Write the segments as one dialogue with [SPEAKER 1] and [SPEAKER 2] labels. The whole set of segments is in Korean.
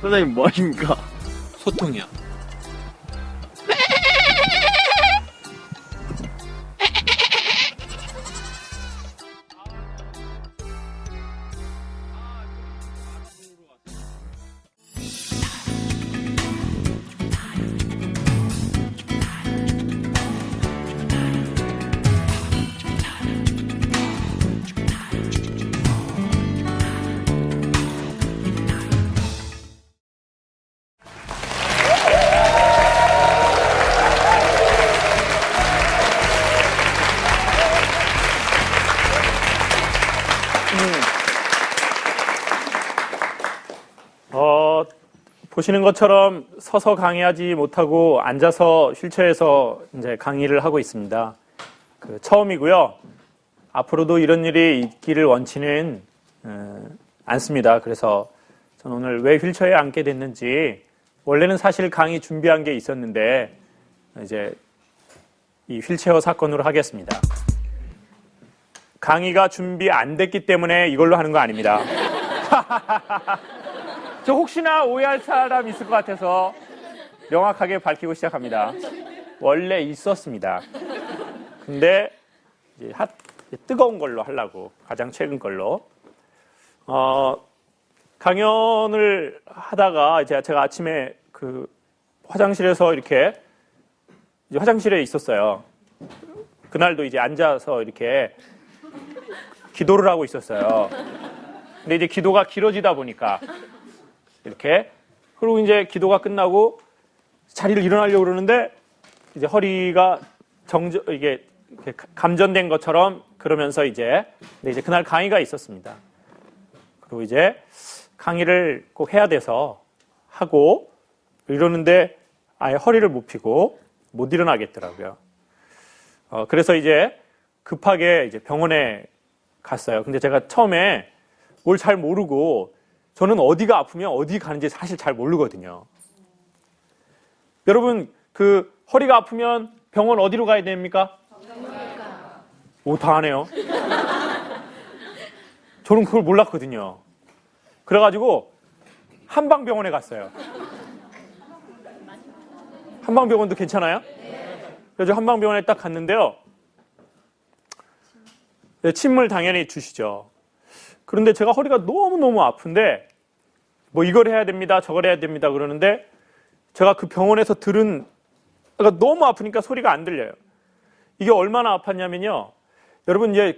[SPEAKER 1] 선생님 뭐 하십니까?
[SPEAKER 2] 소통이요.
[SPEAKER 3] 보시는 것처럼 서서 강의하지 못하고 앉아서 휠체어에서 이제 강의를 하고 있습니다. 처음이고요. 앞으로도 이런 일이 있기를 원치는 않습니다. 그래서 저는 오늘 왜 휠체어에 앉게 됐는지, 원래는 사실 강의 준비한 게 있었는데 이제 이 휠체어 사건으로 하겠습니다. 강의가 준비 안 됐기 때문에 이걸로 하는 거 아닙니다. 저 혹시나 오해할 사람 있을 것 같아서 명확하게 밝히고 시작합니다. 원래 있었습니다. 근데 이제 뜨거운 걸로 하려고, 가장 최근 걸로. 강연을 하다가 이제 제가 아침에 화장실에서 이렇게 이제 화장실에 있었어요. 그날도 이제 앉아서 이렇게 기도를 하고 있었어요. 근데 이제 기도가 길어지다 보니까 이렇게, 그리고 이제 기도가 끝나고 자리를 일어나려고 그러는데 이제 허리가 이게 감전된 것처럼 그러면서 이제 그날 강의가 있었습니다. 그리고 이제 강의를 꼭 해야 돼서 하고 이러는데 아예 허리를 못 펴고 못 일어나겠더라고요. 그래서 이제 급하게 이제 병원에 갔어요. 근데 제가 처음에 뭘 잘 모르고, 저는 어디가 아프면 어디 가는지 사실 잘 모르거든요. 여러분, 허리가 아프면 병원 어디로 가야 됩니까? 오, 다 아네요. 저는 그걸 몰랐거든요. 그래가지고 한방병원에 갔어요. 한방병원도 괜찮아요? 그래서 한방병원에 딱 갔는데요. 침을 당연히 주시죠. 그런데 제가 허리가 너무너무 아픈데 뭐 이걸 해야 됩니다, 저걸 해야 됩니다 그러는데, 제가 그 병원에서 들은, 그러니까 너무 아프니까 소리가 안 들려요. 이게 얼마나 아팠냐면요. 여러분, 이제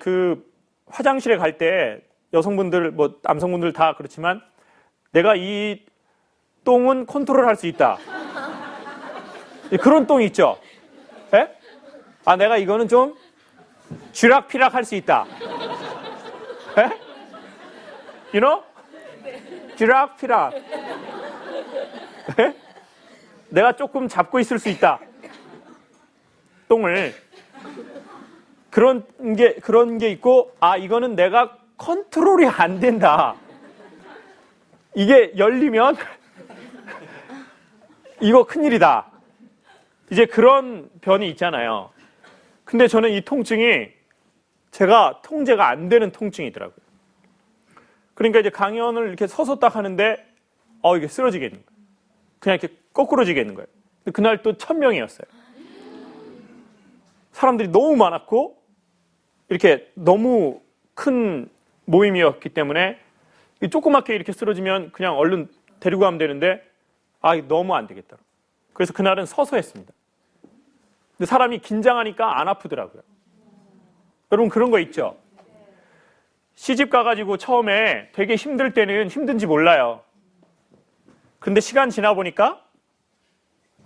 [SPEAKER 3] 화장실에 갈 때 여성분들, 뭐 남성분들 다 그렇지만, 내가 이 똥은 컨트롤할 수 있다. 그런 똥이 있죠. 예? 내가 이거는 좀 쥐락피락 할 수 있다. 예? You know? 쥐락피락. 예? 내가 조금 잡고 있을 수 있다. 똥을. 그런 게 있고, 이거는 내가 컨트롤이 안 된다. 이게 열리면 이거 큰일이다. 이제 그런 변이 있잖아요. 근데 저는 이 통증이 제가 통제가 안 되는 통증이더라고요. 그러니까 이제 강연을 이렇게 서서 딱 하는데 이게 쓰러지겠는 거예요. 그냥 이렇게 거꾸로 지겠는 거예요. 근데 그날 또 1000명이었어요. 사람들이 너무 많았고 이렇게 너무 큰 모임이었기 때문에 조그맣게 이렇게 쓰러지면 그냥 얼른 데리고 가면 되는데 너무 안 되겠다. 그래서 그날은 서서 했습니다. 근데 사람이 긴장하니까 안 아프더라고요. 여러분 그런 거 있죠? 시집 가가지고 처음에 되게 힘들 때는 힘든지 몰라요. 근데 시간 지나 보니까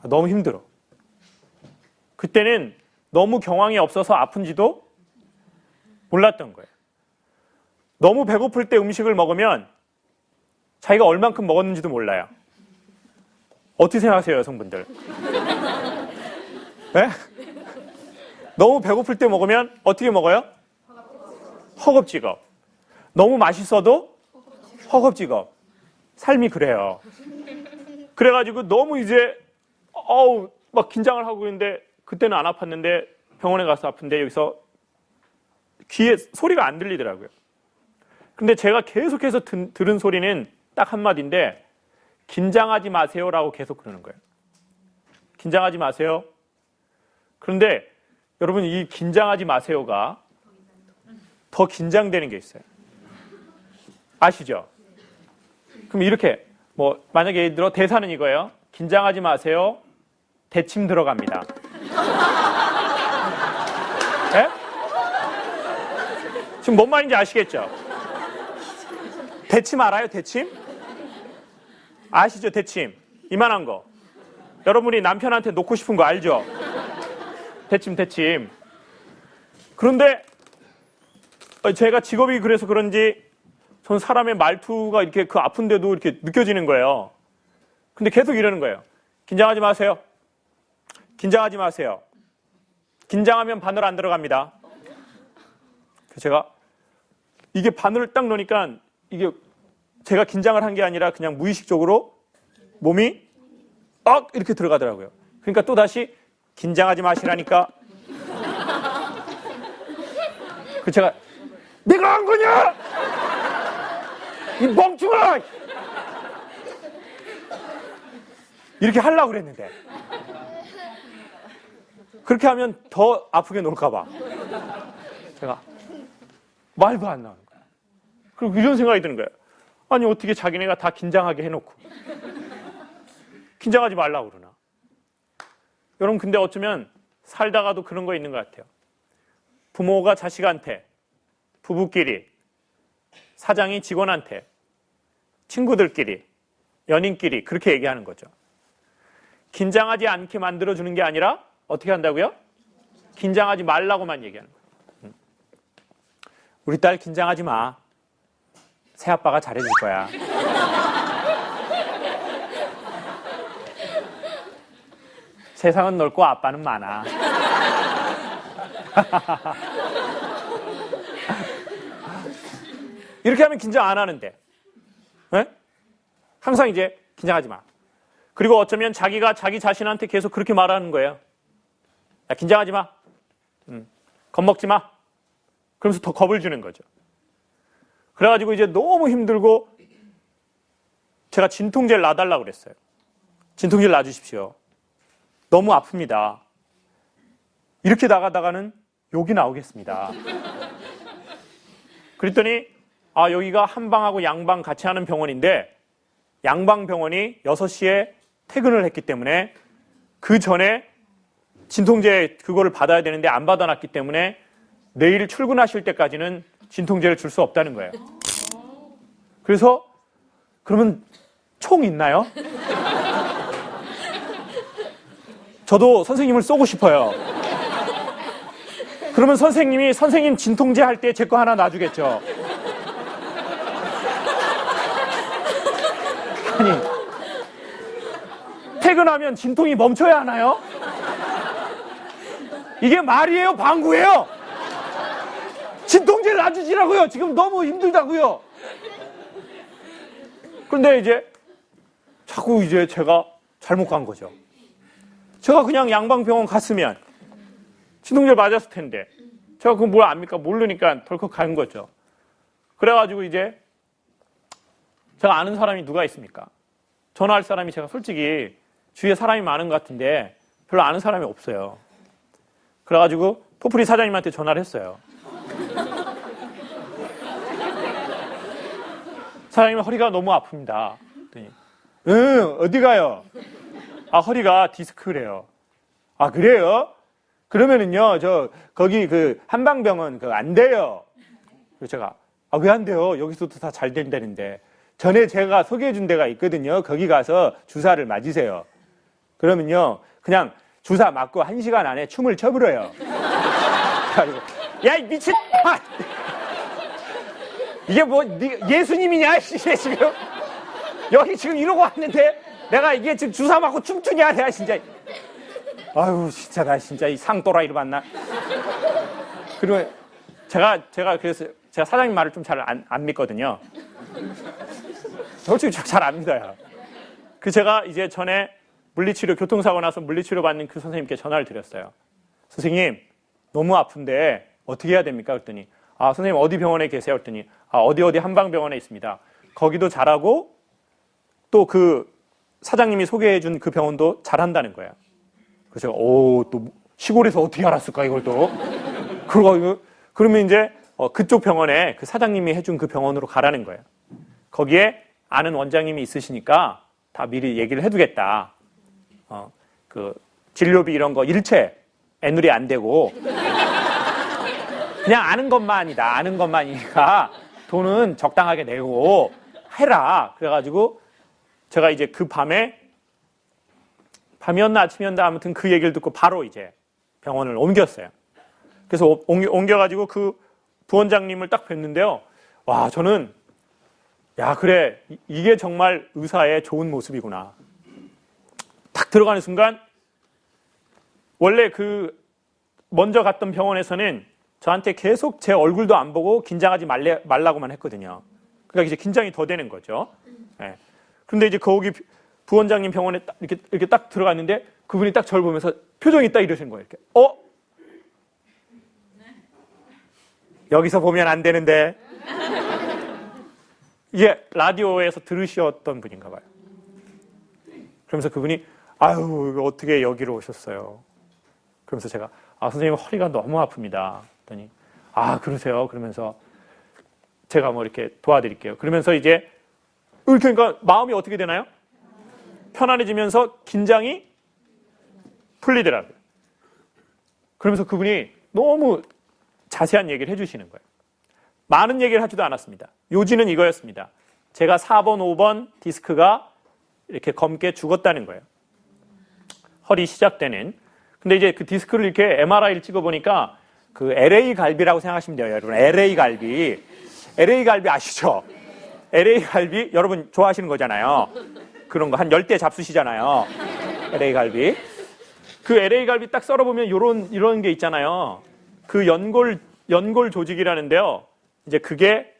[SPEAKER 3] 너무 힘들어. 그때는 너무 경황이 없어서 아픈지도 몰랐던 거예요. 너무 배고플 때 음식을 먹으면 자기가 얼만큼 먹었는지도 몰라요. 어떻게 생각하세요, 여성분들? 네? 너무 배고플 때 먹으면 어떻게 먹어요? 허겁지겁. 너무 맛있어도 허겁지겁. 삶이 그래요. 그래가지고 너무 이제 막 긴장을 하고 있는데 그때는 안 아팠는데 병원에 가서 아픈데 여기서 귀에 소리가 안 들리더라고요. 근데 제가 계속해서 들은 소리는 딱 한마디인데 긴장하지 마세요라고 계속 그러는 거예요. 긴장하지 마세요. 그런데 여러분, 이 긴장하지 마세요가 더 긴장되는 게 있어요. 아시죠? 그럼 이렇게 만약에 예를 들어 대사는 이거예요. 긴장하지 마세요. 대침 들어갑니다. 네? 지금 뭔 말인지 아시겠죠? 대침 알아요? 대침? 아시죠? 대침. 이만한 거. 여러분이 남편한테 놓고 싶은 거 알죠? 대침. 그런데 제가 직업이 그래서 그런지 전 사람의 말투가 이렇게 그 아픈데도 이렇게 느껴지는 거예요. 근데 계속 이러는 거예요. 긴장하지 마세요. 긴장하지 마세요. 긴장하면 바늘 안 들어갑니다. 제가 이게 바늘을 딱 넣으니까 이게 제가 긴장을 한 게 아니라 그냥 무의식적으로 몸이 이렇게 들어가더라고요. 그러니까 또 다시 긴장하지 마시라니까. 그 제가 내가 한 거냐? 이 멍충아! 이렇게 하려고 그랬는데 그렇게 하면 더 아프게 놀까 봐 제가 말도 안 나오는 거야. 그리고 이런 생각이 드는 거예요. 아니 어떻게 자기네가 다 긴장하게 해놓고 긴장하지 말라고 그러나. 여러분, 근데 어쩌면 살다가도 그런 거 있는 것 같아요. 부모가 자식한테, 부부끼리, 사장이 직원한테, 친구들끼리, 연인끼리 그렇게 얘기하는 거죠. 긴장하지 않게 만들어주는 게 아니라 어떻게 한다고요? 긴장하지 말라고만 얘기하는 거예요. 우리 딸 긴장하지 마. 새아빠가 잘해줄 거야. 세상은 넓고 아빠는 많아. 이렇게 하면 긴장 안 하는데. 네? 항상 이제 긴장하지 마. 그리고 어쩌면 자기가 자기 자신한테 계속 그렇게 말하는 거예요. 야, 긴장하지 마. 겁먹지 마. 그러면서 더 겁을 주는 거죠. 그래가지고 이제 너무 힘들고 제가 진통제를 놔달라고 그랬어요. 진통제를 놔주십시오. 너무 아픕니다. 이렇게 나가다가는 욕이 나오겠습니다. 그랬더니 여기가 한방하고 양방 같이 하는 병원인데 양방 병원이 6시에 퇴근을 했기 때문에 그 전에 진통제 그거를 받아야 되는데 안 받아놨기 때문에 내일 출근하실 때까지는 진통제를 줄 수 없다는 거예요. 그래서 그러면 총 있나요? 저도 선생님을 쏘고 싶어요. 그러면 선생님이 선생님 진통제 할 때 제 거 하나 놔주겠죠. 아니, 퇴근하면 진통이 멈춰야 하나요? 이게 말이에요? 방구예요? 진통제를 놔주시라고요. 지금 너무 힘들다고요. 그런데 이제 자꾸 이제 제가 잘못 간 거죠. 제가 그냥 양방병원 갔으면 진통제를 맞았을 텐데 제가 그거 뭘 압니까? 모르니까 덜컥 간 거죠. 그래가지고 이제 제가 아는 사람이 누가 있습니까? 전화할 사람이 제가 솔직히 주위에 사람이 많은 것 같은데 별로 아는 사람이 없어요. 그래가지고 포프리 사장님한테 전화를 했어요. 사장님 허리가 너무 아픕니다. 그랬더니 어디 가요? 허리가 디스크래요. 그래요? 그러면은요 거기 그 한방병원 안 돼요. 그래서 제가 왜 안 돼요? 여기서도 다 잘 된다는데. 전에 제가 소개해 준 데가 있거든요. 거기 가서 주사를 맞으세요. 그러면요 그냥 주사 맞고 1시간 안에 춤을 춰버려요. 야, 이 미친! 이게 뭐 예수님이냐? 지금 여기 지금 이러고 왔는데 내가 이게 지금 주사 맞고 춤추냐? 내가 진짜 아유 진짜 나 진짜 이 상또라이를 봤나? 그리고 제가 그래서 제가 사장님 말을 좀 잘 안 믿거든요. 솔직히 잘 안 믿어요. 제가 이제 전에 물리치료 교통사고 나서 물리치료 받는 그 선생님께 전화를 드렸어요. 선생님 너무 아픈데 어떻게 해야 됩니까? 그랬더니 선생님 어디 병원에 계세요? 그랬더니 어디 한방병원에 있습니다. 거기도 잘하고 또 그 사장님이 소개해준 그 병원도 잘한다는 거예요. 그래서 또 시골에서 어떻게 알았을까 이걸 또. 그러면 이제 그쪽 병원에 그 사장님이 해준 그 병원으로 가라는 거예요. 거기에 아는 원장님이 있으시니까 다 미리 얘기를 해두겠다. 그 진료비 이런 거 일체 애누리 안 되고 그냥 아는 것만이다. 아는 것만이니까 돈은 적당하게 내고 해라. 그래가지고 제가 이제 그 밤이었나 아침이었나 아무튼 그 얘기를 듣고 바로 이제 병원을 옮겼어요. 그래서 옮겨가지고 그 부원장님을 딱 뵀는데요. 와, 저는 그래, 이게 정말 의사의 좋은 모습이구나. 딱 들어가는 순간 원래 먼저 갔던 병원에서는 저한테 계속 제 얼굴도 안 보고 긴장하지 말라고만 했거든요. 그러니까 이제 긴장이 더 되는 거죠. 네. 그런데 이제 거기 부원장님 병원에 이렇게 딱 들어갔는데 그분이 딱 저를 보면서 표정이 딱 이러신 거예요. 이렇게. 여기서 보면 안 되는데. 이게 라디오에서 들으셨던 분인가 봐요. 그러면서 그분이 이거 어떻게 여기로 오셨어요? 그러면서 제가 선생님 허리가 너무 아픕니다. 그랬더니 그러세요? 그러면서 제가 뭐 이렇게 도와드릴게요. 그러면서 이제 그러니까 마음이 어떻게 되나요? 편안해지면서 긴장이 풀리더라고요. 그러면서 그분이 너무 자세한 얘기를 해주시는 거예요. 많은 얘기를 하지도 않았습니다. 요지는 이거였습니다. 제가 4번, 5번 디스크가 이렇게 검게 죽었다는 거예요. 허리 시작되는. 근데 이제 그 디스크를 이렇게 MRI를 찍어보니까 그 LA 갈비라고 생각하시면 돼요, 여러분. LA 갈비. LA 갈비 아시죠? LA 갈비 여러분 좋아하시는 거잖아요. 그런 거 한 10대 잡수시잖아요. LA 갈비. 그 LA 갈비 딱 썰어보면 이런 게 있잖아요. 그 연골 조직이라는데요. 이제 그게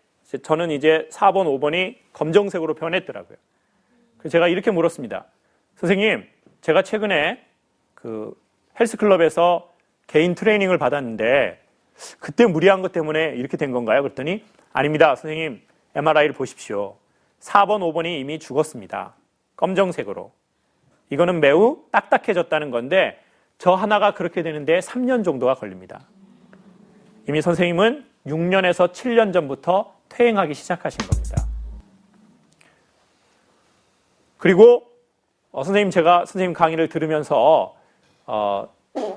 [SPEAKER 3] 저는 이제 4번, 5번이 검정색으로 변했더라고요. 그래서 제가 이렇게 물었습니다. 선생님, 제가 최근에 그 헬스클럽에서 개인 트레이닝을 받았는데 그때 무리한 것 때문에 이렇게 된 건가요? 그랬더니 아닙니다. 선생님, MRI를 보십시오. 4번, 5번이 이미 죽었습니다. 검정색으로. 이거는 매우 딱딱해졌다는 건데 저 하나가 그렇게 되는데 3년 정도가 걸립니다. 이미 선생님은 6년에서 7년 전부터 퇴행하기 시작하신 겁니다. 그리고 선생님, 제가 선생님 강의를 들으면서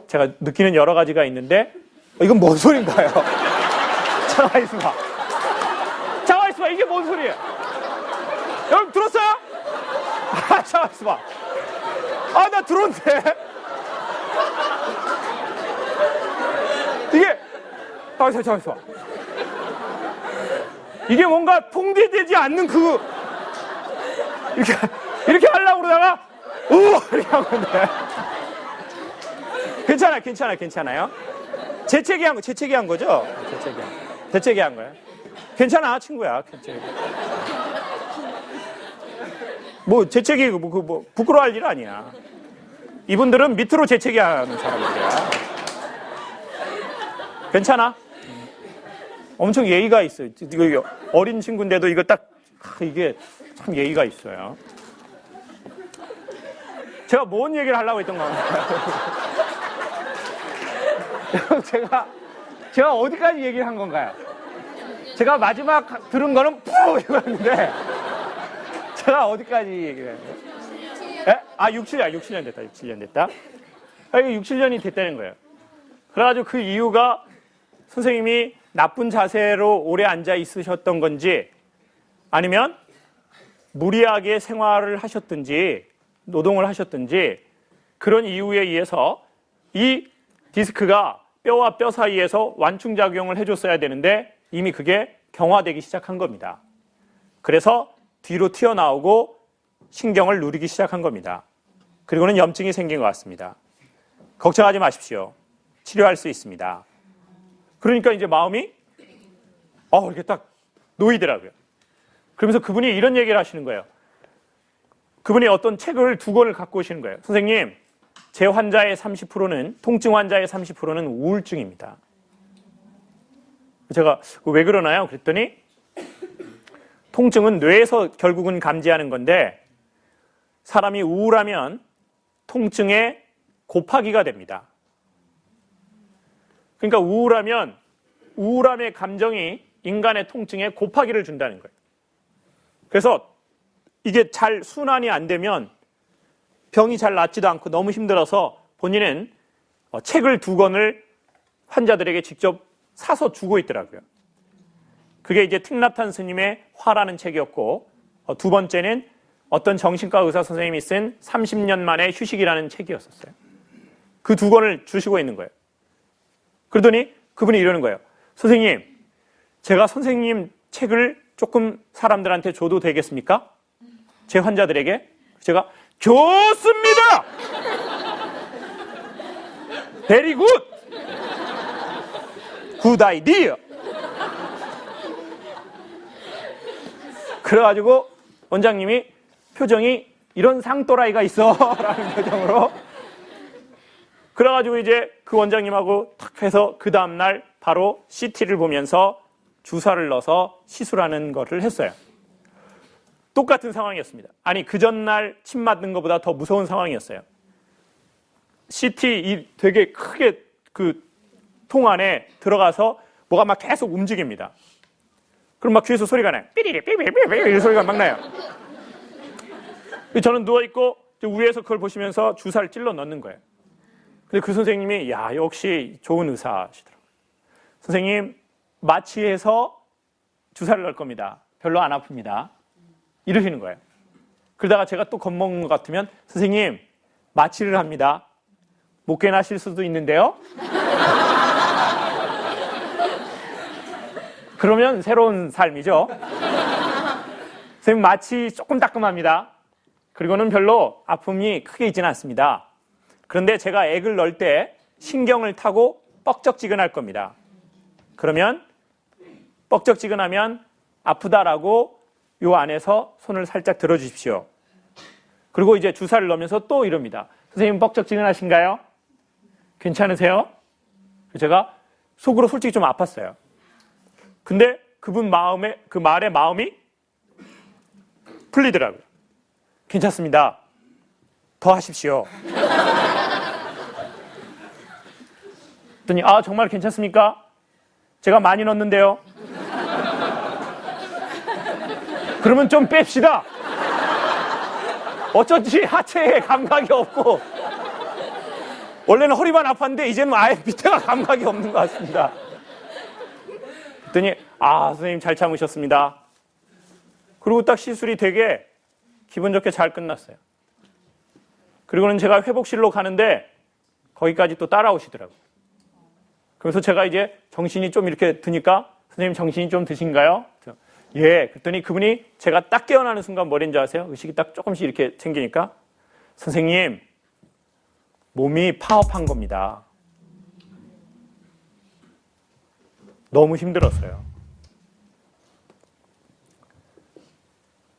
[SPEAKER 3] 제가 느끼는 여러 가지가 있는데 이건 뭔 소린가요? 잠깐만 있어봐. 잠깐만 있어봐. 이게 뭔 소리예요? 여러분 들었어요? 잠깐만 있어봐. 나 들었는데. 이게 잠깐만 있어봐. 이게 뭔가 통제되지 않는 이렇게 하려고 그러다가 이렇게 한 건데. 괜찮아요? 재채기 한 거죠? 재채기 한 거예요. 괜찮아, 친구야. 재채기 부끄러워할 일 아니야. 이분들은 밑으로 재채기 하는 사람들이야. 괜찮아? 엄청 예의가 있어요. 이거 어린 친구인데도 이거 이게 참 예의가 있어요. 제가 뭔 얘기를 하려고 했던 건가요? 제가 어디까지 얘기를 한 건가요? 제가 마지막 들은 거는 이거였는데 제가 어디까지 얘기를 했나요? 6, 7년 됐다. 이게 6, 7년이 됐다는 거예요. 그래가지고 그 이유가 선생님이 나쁜 자세로 오래 앉아 있으셨던 건지 아니면 무리하게 생활을 하셨든지 노동을 하셨든지 그런 이유에 의해서 이 디스크가 뼈와 뼈 사이에서 완충작용을 해줬어야 되는데 이미 그게 경화되기 시작한 겁니다. 그래서 뒤로 튀어나오고 신경을 누리기 시작한 겁니다. 그리고는 염증이 생긴 것 같습니다. 걱정하지 마십시오. 치료할 수 있습니다. 그러니까 이제 마음이 이렇게 딱 놓이더라고요. 그러면서 그분이 이런 얘기를 하시는 거예요. 그분이 어떤 책을 2권을 갖고 오시는 거예요. 선생님, 제 환자의 30%는 통증 환자의 30%는 우울증입니다. 제가 왜 그러나요? 그랬더니 통증은 뇌에서 결국은 감지하는 건데 사람이 우울하면 통증의 곱하기가 됩니다. 그러니까 우울하면 우울함의 감정이 인간의 통증에 곱하기를 준다는 거예요. 그래서 이게 잘 순환이 안 되면 병이 잘 낫지도 않고 너무 힘들어서 본인은 책을 2권을 환자들에게 직접 사서 주고 있더라고요. 그게 이제 틱나탄 스님의 화라는 책이었고, 2번째는 어떤 정신과 의사 선생님이 쓴 30년 만의 휴식이라는 책이었었어요. 그 2권을 주시고 있는 거예요. 그러더니 그분이 이러는 거예요. 선생님, 제가 선생님 책을 조금 사람들한테 줘도 되겠습니까? 제 환자들에게. 제가 좋습니다! Very good! Good idea! 그래가지고 원장님이 표정이 이런 상또라이가 있어 라는 표정으로 그래가지고 이제 그 원장님하고 탁 해서 그 다음날 바로 CT를 보면서 주사를 넣어서 시술하는 것을 했어요. 똑같은 상황이었습니다. 아니 그 전날 침 맞는 것보다 더 무서운 상황이었어요. CT 되게 크게 그 통 안에 들어가서 뭐가 막 계속 움직입니다. 그럼 막 귀에서 소리가 나요. 삐리리 삐리리 이런 소리가 막 나요. 저는 누워있고 위에서 그걸 보시면서 주사를 찔러 넣는 거예요. 근데 그 선생님이 야 역시 좋은 의사시더라고요. 선생님 마취해서 주사를 넣을 겁니다. 별로 안 아픕니다. 이러시는 거예요. 그러다가 제가 또 겁먹는 것 같으면 선생님 마취를 합니다. 못 깨나실 수도 있는데요. 그러면 새로운 삶이죠. 선생님 마취 조금 따끔합니다. 그리고는 별로 아픔이 크게 있지는 않습니다. 그런데 제가 액을 넣을 때 신경을 타고 뻑적지근할 겁니다. 그러면 뻑적지근하면 아프다라고 요 안에서 손을 살짝 들어주십시오. 그리고 이제 주사를 넣으면서 또 이럽니다. 선생님 뻑적지근하신가요? 괜찮으세요? 제가 속으로 솔직히 좀 아팠어요. 근데 그분 그 말에 마음이 풀리더라고요. 괜찮습니다. 더 하십시오. 그랬더니 아 정말 괜찮습니까? 제가 많이 넣었는데요. 그러면 좀 뺍시다. 어쩐지 하체에 감각이 없고 원래는 허리만 아팠는데 이제는 아예 밑에가 감각이 없는 것 같습니다. 그랬더니 아 선생님 잘 참으셨습니다. 그리고 딱 시술이 되게 기분 좋게 잘 끝났어요. 그리고는 제가 회복실로 가는데 거기까지 또 따라오시더라고요. 그래서 제가 이제 정신이 좀 이렇게 드니까 선생님 정신이 좀 드신가요? 예. 그랬더니 그분이 제가 딱 깨어나는 순간 뭐랬는지 아세요? 의식이 딱 조금씩 이렇게 생기니까 선생님 몸이 파업한 겁니다. 너무 힘들었어요.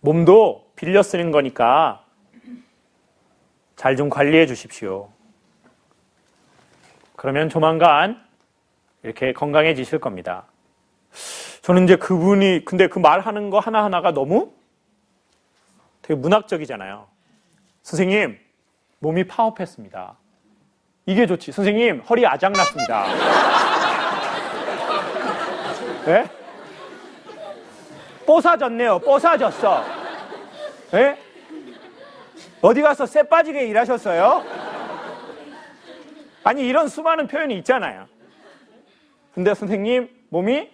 [SPEAKER 3] 몸도 빌려 쓰는 거니까 잘 좀 관리해 주십시오. 그러면 조만간 이렇게 건강해지실 겁니다. 저는 이제 그분이 근데 그 말하는 거 하나하나가 너무 되게 문학적이잖아요. 선생님 몸이 파업했습니다. 이게 좋지. 선생님 허리 아작났습니다. 네? 뽀사졌네요. 뽀사졌어. 네? 어디 가서 쇠 빠지게 일하셨어요? 아니 이런 수많은 표현이 있잖아요. 근데 선생님 몸이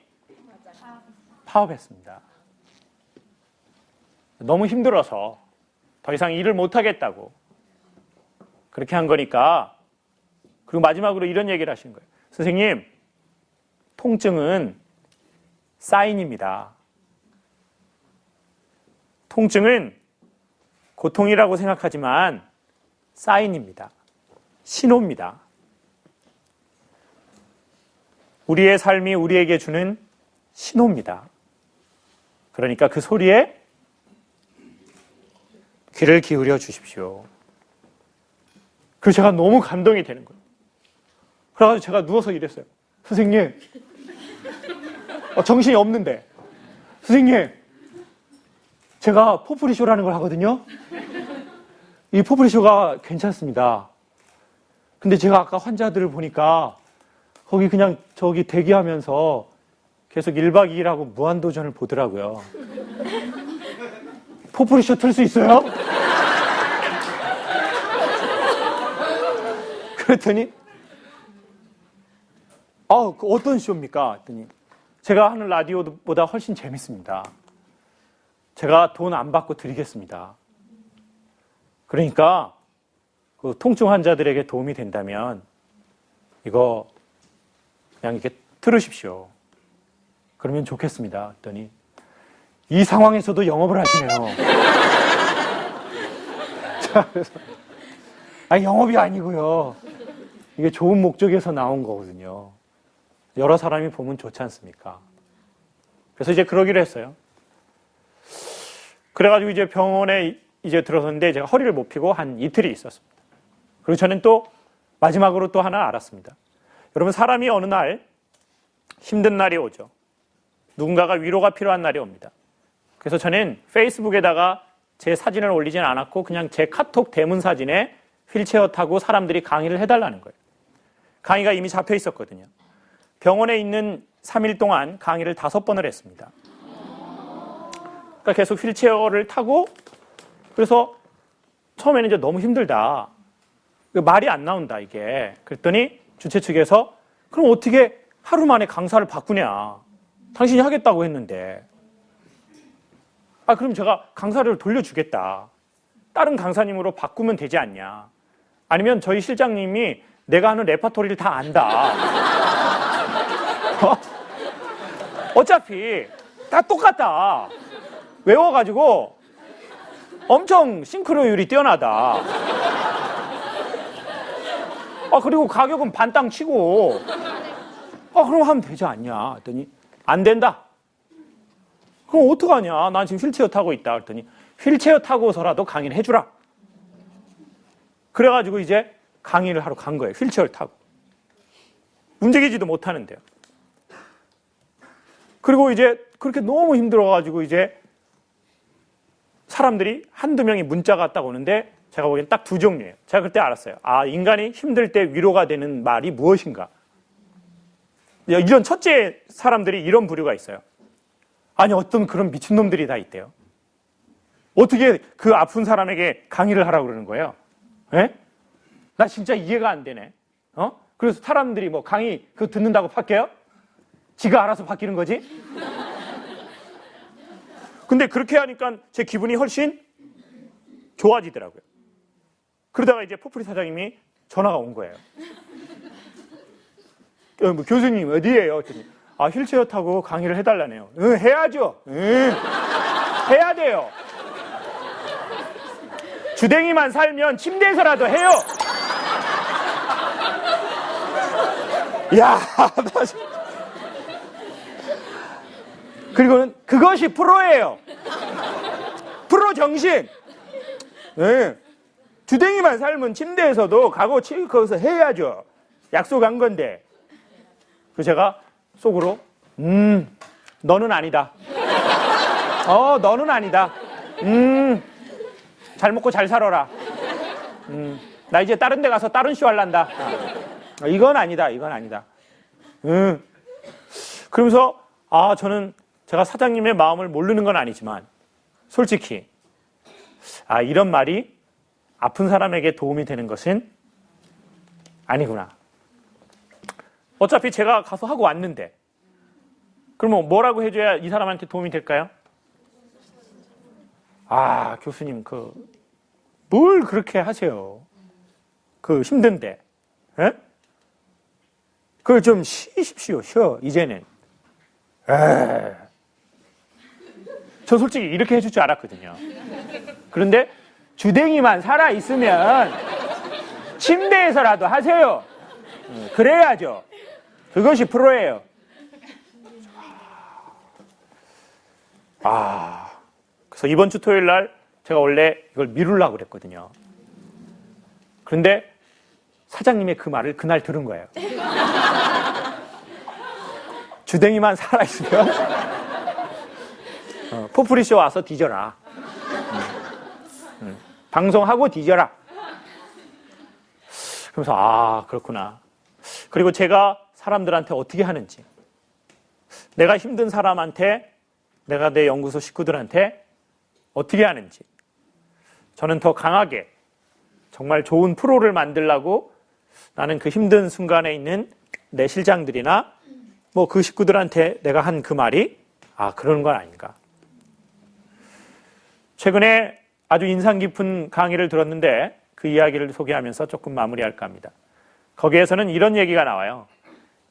[SPEAKER 3] 파업했습니다. 너무 힘들어서 더 이상 일을 못하겠다고 그렇게 한 거니까. 그리고 마지막으로 이런 얘기를 하신 거예요. 선생님 통증은 사인입니다. 통증은 고통이라고 생각하지만 사인입니다. 신호입니다. 우리의 삶이 우리에게 주는 신호입니다. 그러니까 그 소리에 귀를 기울여 주십시오. 그래서 제가 너무 감동이 되는 거예요. 그래가지고 제가 누워서 이랬어요. 선생님, 정신이 없는데. 선생님, 제가 포프리쇼라는 걸 하거든요. 이 포프리쇼가 괜찮습니다. 근데 제가 아까 환자들을 보니까 거기 그냥 저기 대기하면서 계속 1박 2일하고 무한도전을 보더라고요. 포프리쇼 틀 수 있어요? 그랬더니 어떤 쇼입니까? 했더니 제가 하는 라디오보다 훨씬 재밌습니다. 제가 돈 안 받고 드리겠습니다. 그러니까 그 통증 환자들에게 도움이 된다면 이거 그냥 이렇게 들으십시오. 그러면 좋겠습니다. 했더니 이 상황에서도 영업을 하시네요. 자, 그래서 영업이 아니고요. 이게 좋은 목적에서 나온 거거든요. 여러 사람이 보면 좋지 않습니까? 그래서 이제 그러기로 했어요. 그래가지고 이제 병원에 이제 들어섰는데 제가 허리를 못 펴고 한 이틀이 있었습니다. 그리고 저는 또 마지막으로 또 하나 알았습니다. 여러분, 사람이 어느 날 힘든 날이 오죠. 누군가가 위로가 필요한 날이 옵니다. 그래서 저는 페이스북에다가 제 사진을 올리진 않았고 그냥 제 카톡 대문 사진에 휠체어 타고 사람들이 강의를 해달라는 거예요. 강의가 이미 잡혀 있었거든요. 병원에 있는 3일 동안 강의를 5번을 했습니다. 그러니까 계속 휠체어를 타고, 그래서 처음에는 이제 너무 힘들다. 말이 안 나온다, 이게. 그랬더니 주최 측에서 그럼 어떻게 하루 만에 강사를 바꾸냐. 당신이 하겠다고 했는데. 그럼 제가 강사를 돌려주겠다. 다른 강사님으로 바꾸면 되지 않냐. 아니면 저희 실장님이 내가 하는 레퍼토리를 다 안다. 어차피 다 똑같다. 외워가지고 엄청 싱크로율이 뛰어나다. 그리고 가격은 반땅 치고. 그럼 하면 되지 않냐. 했더니 안 된다. 그럼 어떡하냐. 난 지금 휠체어 타고 있다. 그랬더니 휠체어 타고서라도 강의를 해주라. 그래가지고 이제 강의를 하러 간 거예요. 휠체어를 타고. 움직이지도 못하는데요. 그리고 이제 그렇게 너무 힘들어가지고 이제 사람들이 한두 명이 문자가 딱 오는데 제가 보기엔 딱 2종류예요. 제가 그때 알았어요. 인간이 힘들 때 위로가 되는 말이 무엇인가. 이런 첫째 사람들이 이런 부류가 있어요. 아니, 어떤 그런 미친놈들이 다 있대요. 어떻게 그 아픈 사람에게 강의를 하라고 그러는 거예요? 에? 나 진짜 이해가 안 되네. 그래서 사람들이 뭐 강의 그거 듣는다고 바뀌어요? 지가 알아서 바뀌는 거지? 근데 그렇게 하니까 제 기분이 훨씬 좋아지더라고요. 그러다가 이제 포프리 사장님이 전화가 온 거예요. 교수님 어디에요? 그랬더니 휠체어 타고 강의를 해달라네요. 해야죠. 해야 돼요. 주댕이만 살면 침대에서라도 해요. 야, 나 진짜. 그리고는 그것이 프로예요. 프로 정신. 네. 주댕이만 살면 침대에서도 가고 거기서 해야죠. 약속한 건데. 그래서 제가 속으로 너는 아니다. 너는 아니다. 잘 먹고 잘 살아라. 나 이제 다른 데 가서 다른 쇼 할란다. 이건 아니다. 이건 아니다. 그러면서 저는 제가 사장님의 마음을 모르는 건 아니지만 솔직히 이런 말이 아픈 사람에게 도움이 되는 것은 아니구나. 어차피 제가 가서 하고 왔는데 그러면 뭐라고 해줘야 이 사람한테 도움이 될까요? 교수님 뭘 그렇게 하세요? 힘든데. 에? 그걸 좀 쉬십시오. 쉬어. 이제는. 저 솔직히 이렇게 해줄 줄 알았거든요. 그런데 주댕이만 살아있으면 침대에서라도 하세요. 그래야죠. 그것이 프로예요. 그래서 이번 주 토요일 날 제가 원래 이걸 미루려고 그랬거든요. 그런데 사장님의 그 말을 그날 들은 거예요. 주댕이만 살아있으면 포프리쇼 와서 뒤져라. 방송하고 뒤져라. 그래서 아, 그렇구나. 그리고 제가 사람들한테 어떻게 하는지, 내가 힘든 사람한테, 내가 내 연구소 식구들한테 어떻게 하는지, 저는 더 강하게 정말 좋은 프로를 만들려고 나는 그 힘든 순간에 있는 내 실장들이나 뭐 그 식구들한테 내가 한 그 말이 아, 그런 건 아닌가. 최근에 아주 인상 깊은 강의를 들었는데 그 이야기를 소개하면서 조금 마무리할까 합니다. 거기에서는 이런 얘기가 나와요.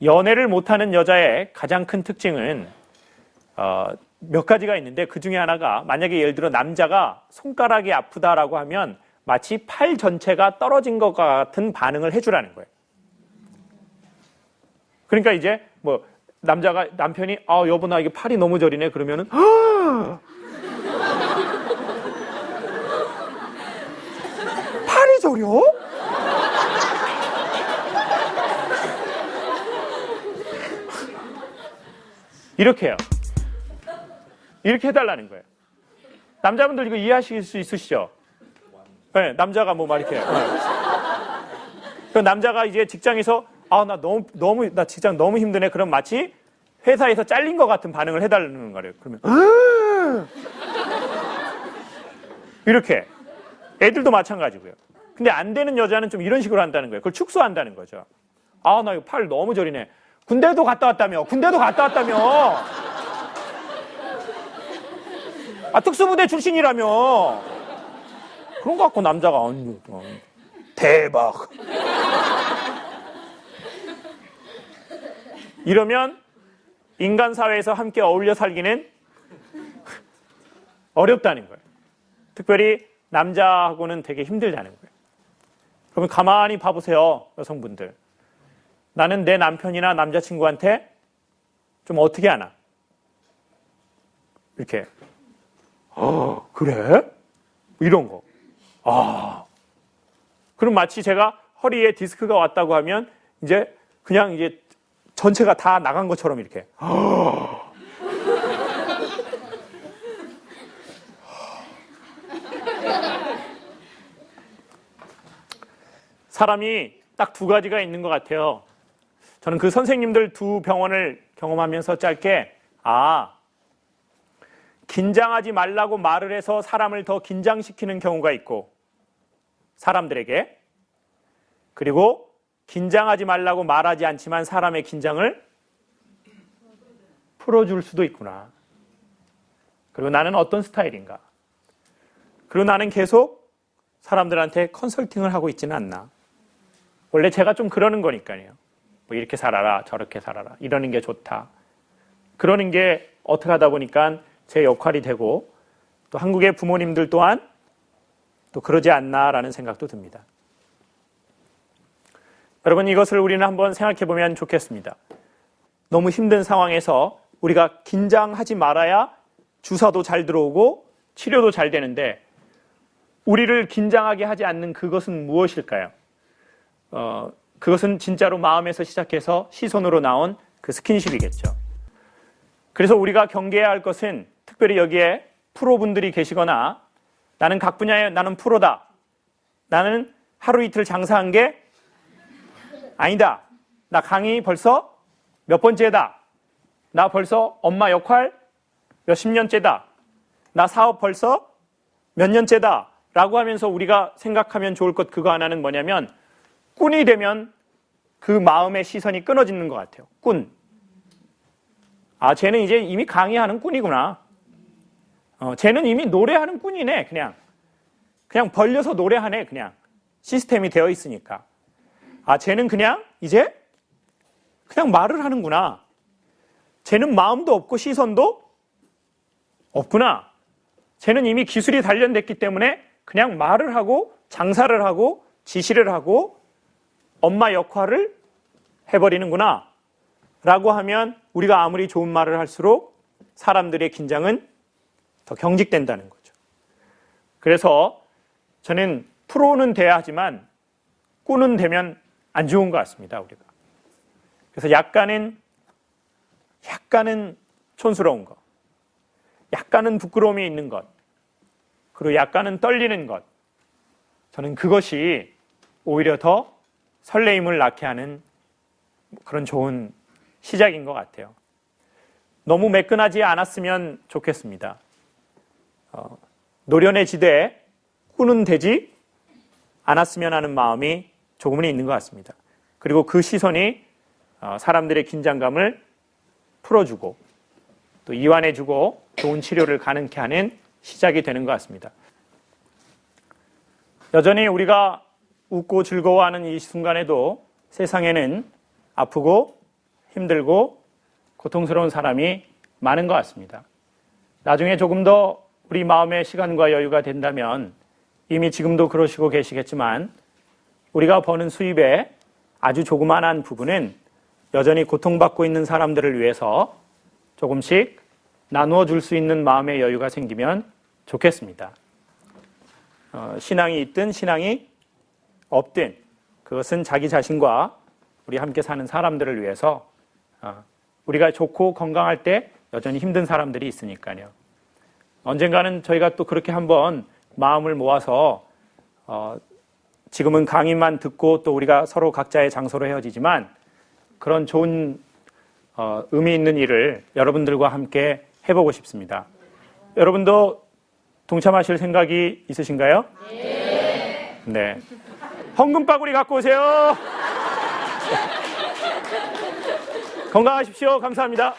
[SPEAKER 3] 연애를 못하는 여자의 가장 큰 특징은 몇 가지가 있는데 그 중에 하나가, 만약에 예를 들어 남자가 손가락이 아프다라고 하면 마치 팔 전체가 떨어진 것 같은 반응을 해주라는 거예요. 그러니까 이제 뭐 남편이 여보 나 이게 팔이 너무 저리네 그러면은 팔이 저려? 이렇게 해요. 이렇게 해달라는 거예요. 남자분들 이거 이해하실 수 있으시죠? 네, 남자가 뭐 막 이렇게. 그 남자가 이제 직장에서 나 직장 너무 힘드네. 그럼 마치 회사에서 잘린 것 같은 반응을 해달라는 거예요. 그러면 이렇게. 애들도 마찬가지고요. 근데 안 되는 여자는 좀 이런 식으로 한다는 거예요. 그걸 축소한다는 거죠. 나 이거 팔 너무 저리네. 군대도 갔다 왔다며. 특수부대 출신이라며. 그런 거 갖고 남자가 대박. 이러면 인간 사회에서 함께 어울려 살기는 어렵다는 거예요. 특별히 남자하고는 되게 힘들다는 거예요. 그러면 가만히 봐보세요, 여성분들. 나는 내 남편이나 남자친구한테 좀 어떻게 하나? 이렇게. 그래? 이런 거. 그럼 마치 제가 허리에 디스크가 왔다고 하면 그냥 이제 전체가 다 나간 것처럼 이렇게. 사람이 딱 두 가지가 있는 것 같아요. 저는 그 선생님들 두 병원을 경험하면서 짧게 긴장하지 말라고 말을 해서 사람을 더 긴장시키는 경우가 있고, 사람들에게, 그리고 긴장하지 말라고 말하지 않지만 사람의 긴장을 풀어줄 수도 있구나. 그리고 나는 어떤 스타일인가. 그리고 나는 계속 사람들한테 컨설팅을 하고 있지는 않나. 원래 제가 좀 그러는 거니까요. 뭐 이렇게 살아라, 저렇게 살아라, 이러는 게 좋다. 그러는 게 어떻게 하다 보니까 제 역할이 되고, 또 한국의 부모님들 또한 또 그러지 않나라는 생각도 듭니다. 여러분, 이것을 우리는 한번 생각해 보면 좋겠습니다. 너무 힘든 상황에서 우리가 긴장하지 말아야 주사도 잘 들어오고 치료도 잘 되는데, 우리를 긴장하게 하지 않는 그것은 무엇일까요? 그것은 진짜로 마음에서 시작해서 시선으로 나온 그 스킨십이겠죠. 그래서 우리가 경계해야 할 것은, 특별히 여기에 프로분들이 계시거나 나는 각 분야에 나는 프로다, 나는 하루 이틀 장사한 게 아니다, 나 강의 벌써 몇 번째다, 나 벌써 엄마 역할 몇십 년째다, 나 사업 벌써 몇 년째다 라고 하면서 우리가 생각하면 좋을 것, 그거 하나는 뭐냐면, 꾼이 되면 그 마음의 시선이 끊어지는 것 같아요. 꾼. 쟤는 이제 이미 강의하는 꾼이구나. 쟤는 이미 노래하는 꾼이네. 그냥 벌려서 노래하네. 그냥 시스템이 되어 있으니까. 쟤는 그냥 이제 그냥 말을 하는구나. 쟤는 마음도 없고 시선도 없구나. 쟤는 이미 기술이 단련됐기 때문에 그냥 말을 하고 장사를 하고 지시를 하고 엄마 역할을 해버리는구나 라고 하면, 우리가 아무리 좋은 말을 할수록 사람들의 긴장은 더 경직된다는 거죠. 그래서 저는 프로는 돼야 하지만 꾼은 되면 안 좋은 것 같습니다, 우리가. 그래서 약간은 촌스러운 것, 약간은 부끄러움이 있는 것, 그리고 약간은 떨리는 것, 저는 그것이 오히려 더 설레임을 낳게 하는 그런 좋은 시작인 것 같아요. 너무 매끈하지 않았으면 좋겠습니다. 노련의 지대에 꾼은 되지 않았으면 하는 마음이 조금은 있는 것 같습니다. 그리고 그 시선이 사람들의 긴장감을 풀어주고 또 이완해주고 좋은 치료를 가능케 하는 시작이 되는 것 같습니다. 여전히 우리가 웃고 즐거워하는 이 순간에도 세상에는 아프고 힘들고 고통스러운 사람이 많은 것 같습니다. 나중에 조금 더 우리 마음의 시간과 여유가 된다면 이미 지금도 그러시고 계시겠지만 우리가 버는 수입의 아주 조그만한 부분은 여전히 고통받고 있는 사람들을 위해서 조금씩 나누어 줄 수 있는 마음의 여유가 생기면 좋겠습니다. 신앙이 있든 신앙이 없든 그것은 자기 자신과 우리 함께 사는 사람들을 위해서 우리가 좋고 건강할 때 여전히 힘든 사람들이 있으니까요. 언젠가는 저희가 또 그렇게 한번 마음을 모아서 지금은 강의만 듣고 또 우리가 서로 각자의 장소로 헤어지지만 그런 좋은 의미 있는 일을 여러분들과 함께 해보고 싶습니다. 여러분도 동참하실 생각이 있으신가요? 네. 헌금바구니 갖고 오세요. 건강하십시오. 감사합니다.